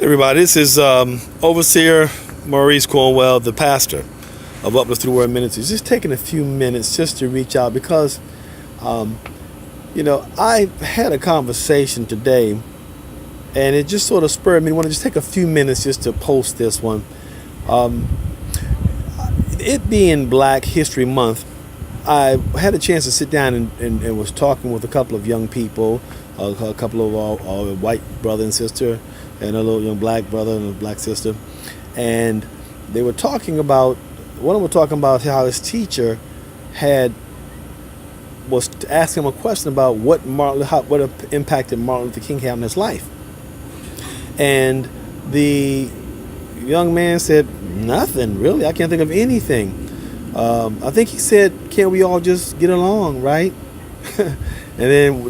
Everybody, this is Overseer Maurice Cornwell, the pastor of Uplift Through the Word Ministries. Just taking a few minutes just to reach out because, I had a conversation today and it just sort of spurred me to want to just take a few minutes just to post this one. It being Black History Month, I had a chance to sit down and was talking with a couple of young people, a couple of our white brother and sister, and a little young black brother and a black sister, and they were talking about, one of them was talking about how his teacher was asking him a question about what impacted Martin Luther King had on his life, and the young man said, "Nothing really. I can't think of anything." I think he said, "Can't we all just get along, right?" And then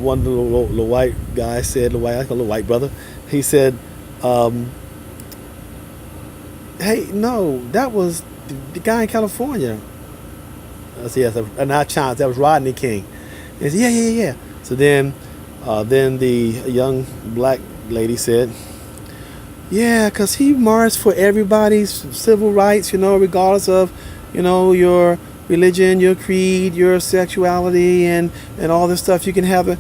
one little white guy said, little white brother, he said, "Hey, no, that was the guy in California." I said, "Yes, not Chance. That was Rodney King." And he said, "Yeah." So then the young black lady said, "Yeah, because he marched for everybody's civil rights, regardless of, your religion, your creed, your sexuality, and all this stuff. You can have it."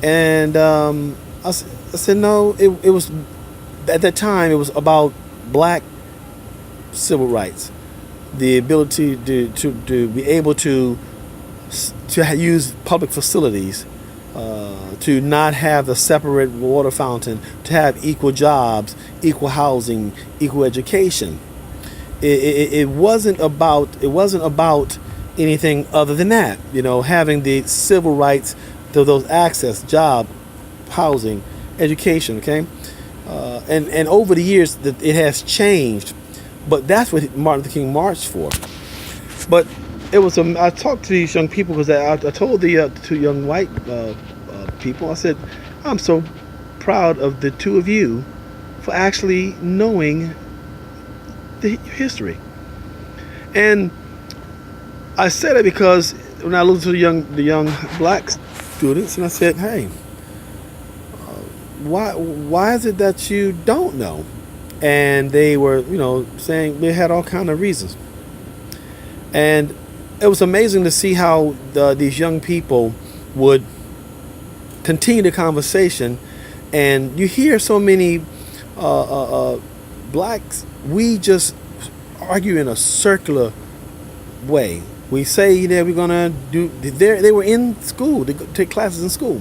And I said, "No, it was, at that time, it was about black civil rights. The ability to be able to use public facilities, to not have a separate water fountain, to have equal jobs, equal housing, equal education. It wasn't about anything other than that. Having the civil rights to those access, job, housing, education. Okay, and over the years that it has changed, but that's what Martin Luther King marched for. But it was I talked to these young people because I told the two young white people, I said, "I'm so proud of the two of you for actually knowing the history." And I said it because when I looked to the young black students, and I said, "Hey, why is it that you don't know?" And they were, saying they had all kind of reasons. And it was amazing to see how these young people would continue the conversation. And you hear so many blacks, we just argue in a circular way. We say that we're gonna do. They were in school, they take classes in school,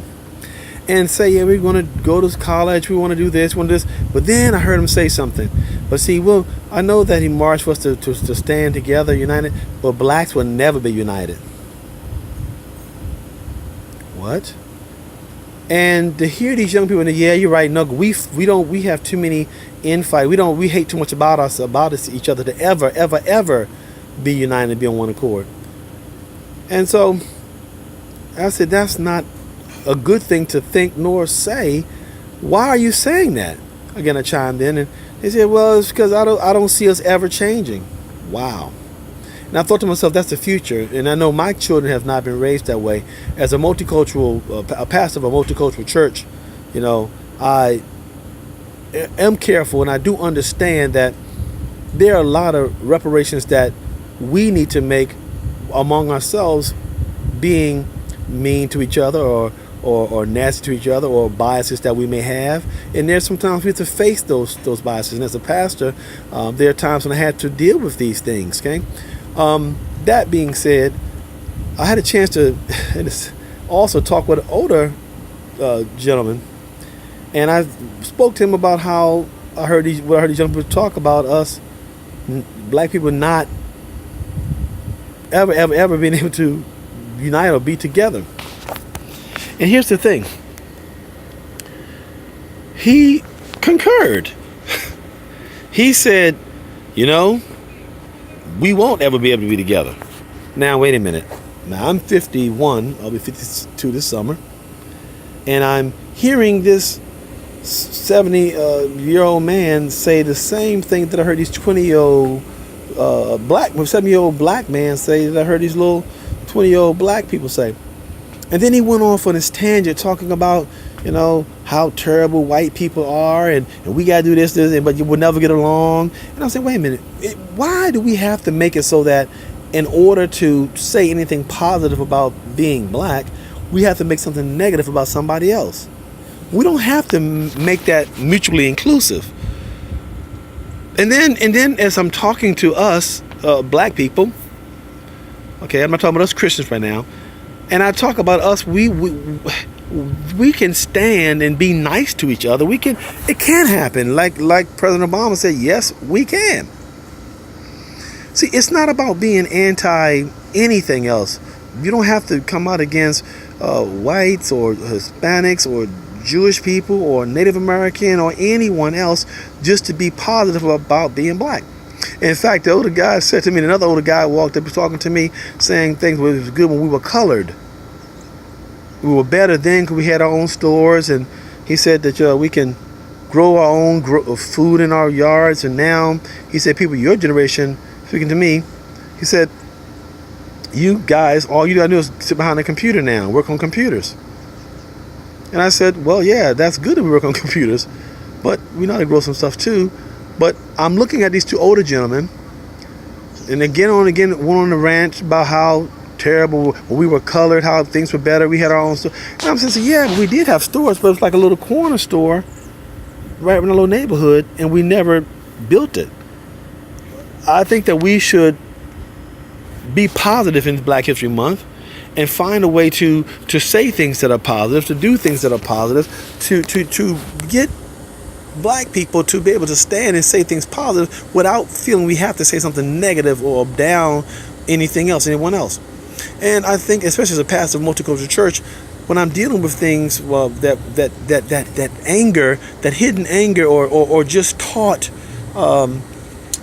and say, "Yeah, we're gonna go to college. We want to do this, want this." But then I heard him say something. But see, well, I know that he marched for us to stand together, united. But blacks will never be united. What? And to hear these young people, yeah, you're right. No, we have too many infight. We hate too much about each other to ever be united and be on one accord. And so I said, that's not a good thing to think nor say. Why are you saying that? Again, I chimed in, and they said, "Well, it's because I don't see us ever changing." Wow. And I thought to myself, that's the future. And I know my children have not been raised that way. As a pastor of a multicultural church, I am careful, and I do understand that there are a lot of reparations that we need to make among ourselves, being mean to each other or nasty to each other, or biases that we may have. And there's sometimes we have to face those biases. And as a pastor, there are times when I had to deal with these things. Okay. That being said, I had a chance to also talk with an older gentleman, and I spoke to him about how I heard these young people talk about us, black people, not ever being able to unite or be together. And here's the thing. He concurred. He said, we won't ever be able to be together. Now, wait a minute. Now, I'm 51. I'll be 52 this summer. And I'm hearing this 70-year-old man say the same thing that I heard these 20-year-old 7-year-old black man say that I heard these little 20-year-old black people say. And then he went off on his tangent talking about, how terrible white people are, and we gotta do this, but you will never get along. And I'm saying, wait a minute, why do we have to make it so that in order to say anything positive about being black, we have to make something negative about somebody else? We don't have to make that mutually inclusive. And then as I'm talking to us black people, okay, I'm not talking about us Christians right now, and I talk about us, we can stand and be nice to each other. It can happen. Like President Obama said, yes, we can. See, it's not about being anti anything else. You don't have to come out against whites or Hispanics or Jewish people or Native American or anyone else just to be positive about being black. In fact, the older guy said to me, and another older guy walked up talking to me, saying things was good when we were colored. We were better then because we had our own stores, and he said that we can grow our own food in our yards. And now, he said, people your generation, speaking to me, he said, you guys, all you gotta do is sit behind a computer now, work on computers. And I said, well, yeah, that's good that we work on computers, but we know how to grow some stuff too. But I'm looking at these two older gentlemen, and again, one on the ranch about how terrible when we were colored, how things were better, we had our own store. And I'm saying, yeah, we did have stores, but it was like a little corner store right in a little neighborhood, and we never built it. I think that we should be positive in Black History Month and find a way to say things that are positive, to do things that are positive, to get black people to be able to stand and say things positive without feeling we have to say something negative or down anyone else. And I think, especially as a pastor of a multicultural church, when I'm dealing with things that anger, that hidden anger, or just taught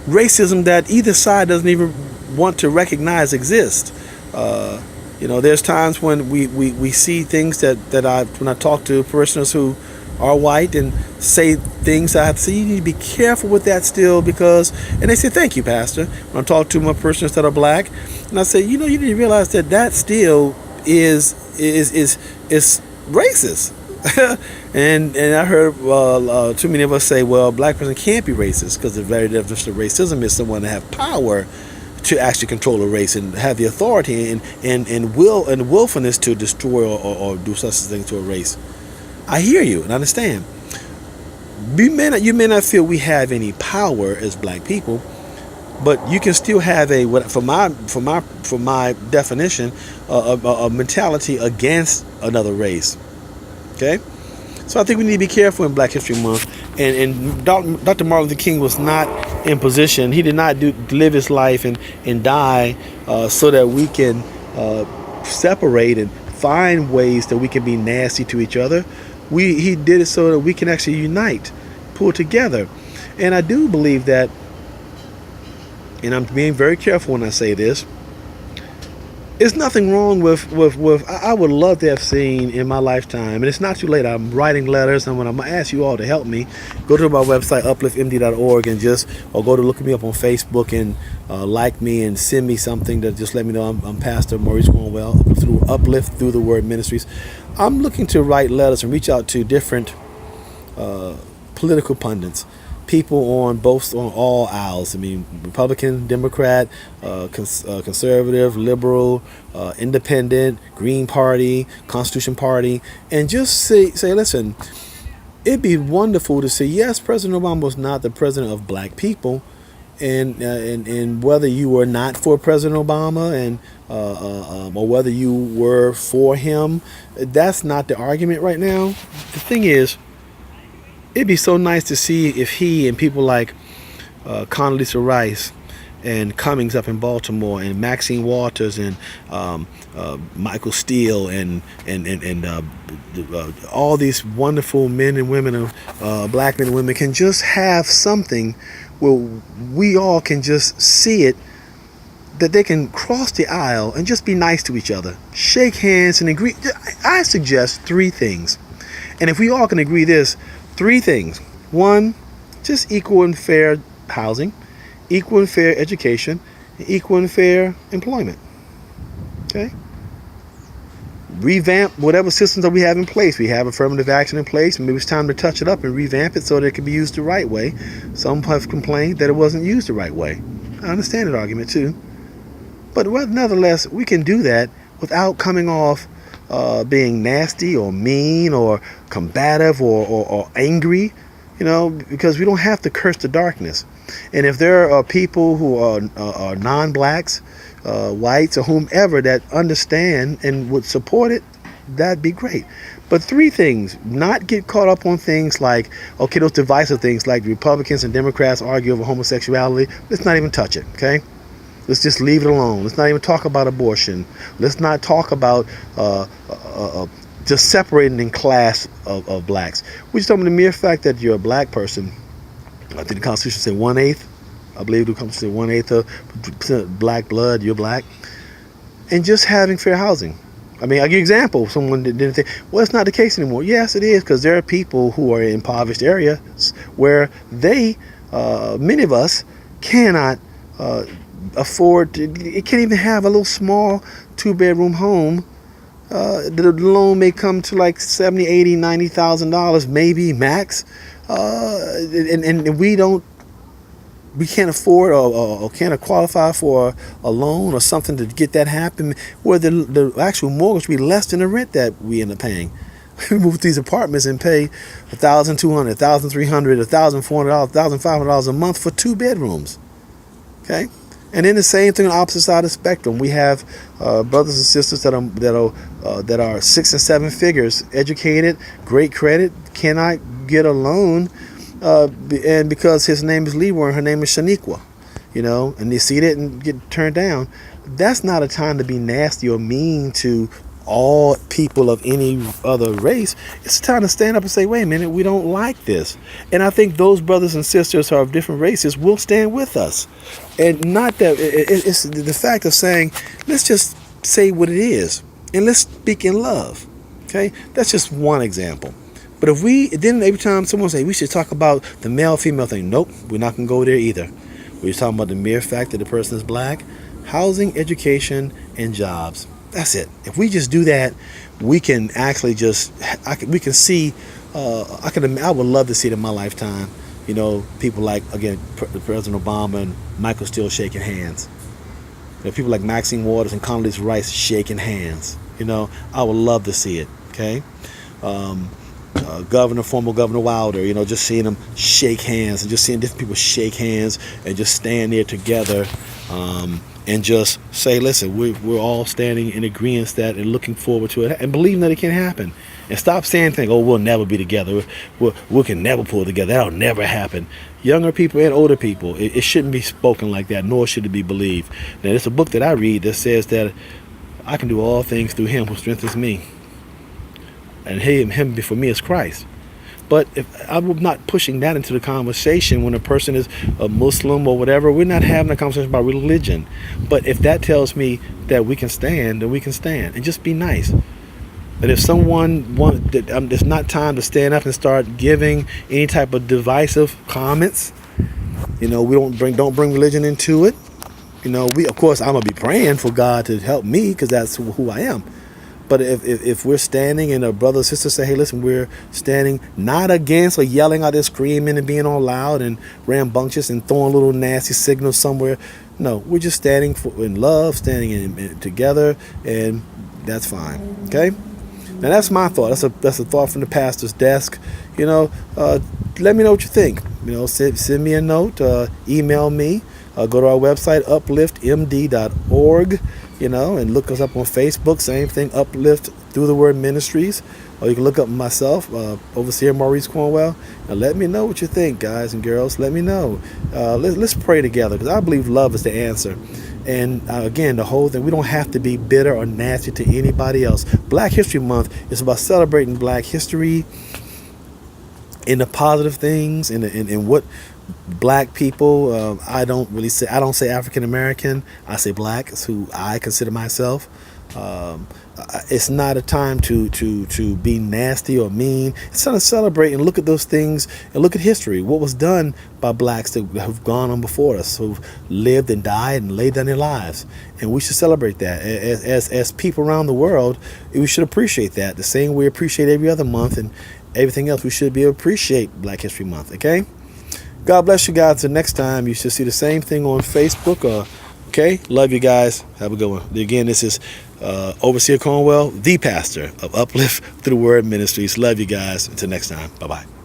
racism that either side doesn't even want to recognize exist. There's times when we see things when I talk to parishioners who are white and say things, I have to say, you need to be careful with that still, because, and they say, thank you, Pastor. When I talk to my parishioners that are black, and I say, you need to realize that still is racist. and I heard too many of us say, well, a black person can't be racist, because the very definition of racism is someone to have power to actually control a race and have the authority and willfulness to destroy or do such a thing to a race. I hear you and understand. You may not feel we have any power as black people, but you can still have for my definition, a mentality against another race. Okay, so I think we need to be careful in Black History Month. And Dr. Martin Luther King was not in position. He did not live his life and die so that we can separate and find ways that we can be nasty to each other. He did it so that we can actually unite, pull together. And I do believe that, and I'm being very careful when I say this, there's nothing wrong with I would love to have seen in my lifetime, and it's not too late, I'm writing letters, and when I'm going to ask you all to help me, go to my website, upliftmd.org, or go to look me up on Facebook and like me and send me something to just let me know I'm Pastor Maurice Cornwell, through Uplift Through the Word Ministries. I'm looking to write letters and reach out to different political pundits, people on all aisles. I mean, Republican, Democrat, conservative, liberal, independent, Green Party, Constitution Party, and just say, listen, it'd be wonderful to say, yes, President Obama was not the president of black people, and whether you were not for President Obama or whether you were for him, that's not the argument right now. The thing is, it'd be so nice to see if he and people like Condoleezza Rice and Cummings up in Baltimore, and Maxine Waters and Michael Steele and all these wonderful men and women, black men and women, can just have something where we all can just see it, that they can cross the aisle and just be nice to each other, shake hands and agree. I suggest 3 things, and if we all can agree this, 3 things. 1, just equal and fair housing, equal and fair education, and equal and fair employment. Okay? revamp whatever systems that we have in place. We have affirmative action in place. Maybe it's time to touch it up and revamp it so that it can be used the right way. Some have complained that it wasn't used the right way. I understand that argument too. But nonetheless, we can do that without coming off being nasty or mean or combative or angry, because we don't have to curse the darkness. And if there are people who are non-blacks, whites, or whomever that understand and would support it, that'd be great. But three things: not get caught up on things like, okay, those divisive things like Republicans and Democrats argue over homosexuality. Let's not even touch it, okay? Let's just leave it alone. Let's not even talk about abortion. Let's not talk about just separating in class of blacks. We're just talking about the mere fact that you're a black person. I think the Constitution said 1/8. I believe the Constitution said 1/8 of black blood, you're black. And just having fair housing. I mean, I'll give you an example. Someone didn't think, well, it's not the case anymore. Yes, it is, because there are people who are in impoverished areas where many of us cannot afford to, it can't even have a little small 2-bedroom home. The loan may come to like $70,000, $80,000, $90,000 maybe max, and we can't afford or can't qualify for a loan or something to get that happen, where the actual mortgage will be less than the rent that we end up paying. We move to these apartments and pay $1,200, $1,300, $1,400, $1,500 a month for 2 bedrooms. Okay. And then the same thing on the opposite side of the spectrum. We have brothers and sisters that are 6 and 7 figures, educated, great credit, cannot get a loan, and because his name is Leroy and her name is Shaniqua, and they see that and get turned down. That's not a time to be nasty or mean to all people of any other race. It's time to stand up and say, wait a minute, we don't like this. And I think those brothers and sisters who are of different races will stand with us. And not that it's the fact of saying, let's just say what it is and let's speak in love. Okay, that's just one example. But then every time someone say we should talk about the male-female thing, nope, we're not gonna go there either. We're talking about the mere fact that the person is black, housing, education, and jobs. That's it. If we just do that, we can actually we can see. I would love to see it in my lifetime. People like, again, President Obama and Michael Steele shaking hands. People like Maxine Waters and Condoleezza Rice shaking hands. I would love to see it. Okay. Former Governor Wilder, just seeing them shake hands and just seeing different people shake hands and just stand there together, and just say, listen, we're all standing in agreement that and looking forward to it and believing that it can happen. And stop saying things, oh, we'll never be together. We can never pull together. That'll never happen. Younger people and older people, it shouldn't be spoken like that, nor should it be believed. Now, there's a book that I read that says that I can do all things through him who strengthens me. And him before me is Christ. But if I'm not pushing that into the conversation when a person is a Muslim or whatever, we're not having a conversation about religion. But if that tells me that we can stand, then we can stand and just be nice. But if someone it's not time to stand up and start giving any type of divisive comments. We don't bring religion into it. Of course, I'm gonna be praying for God to help me because that's who I am. But if we're standing and a brother or sister say, hey, listen, we're standing not against or yelling out there, screaming and being all loud and rambunctious and throwing little nasty signals somewhere. No, we're just standing in love, standing in together, and that's fine. Okay? Now, that's my thought. That's a thought from the pastor's desk. Let me know what you think. Send me a note, email me, go to our website, upliftmd.org. And look us up on Facebook. Same thing, Uplift Through the Word Ministries. Or you can look up myself, Overseer Maurice Cornwell. And let me know what you think, guys and girls. Let me know. Let's pray together, because I believe love is the answer. And again, the whole thing, we don't have to be bitter or nasty to anybody else. Black History Month is about celebrating Black history and the positive things and what Black people, I don't say African American, I say black. It's who I consider myself. It's not a time to be nasty or mean. It's time to celebrate and look at those things and look at history. What was done by blacks that have gone on before us, who've lived and died and laid down their lives, and we should celebrate that. As people around the world, we should appreciate that the same way we appreciate every other month and everything else. We should be able to appreciate Black History Month. Okay. God bless you guys. Until next time, you should see the same thing on Facebook. Okay, love you guys. Have a good one. Again, this is Overseer Cornwell, the pastor of Uplift Through the Word Ministries. Love you guys. Until next time. Bye-bye.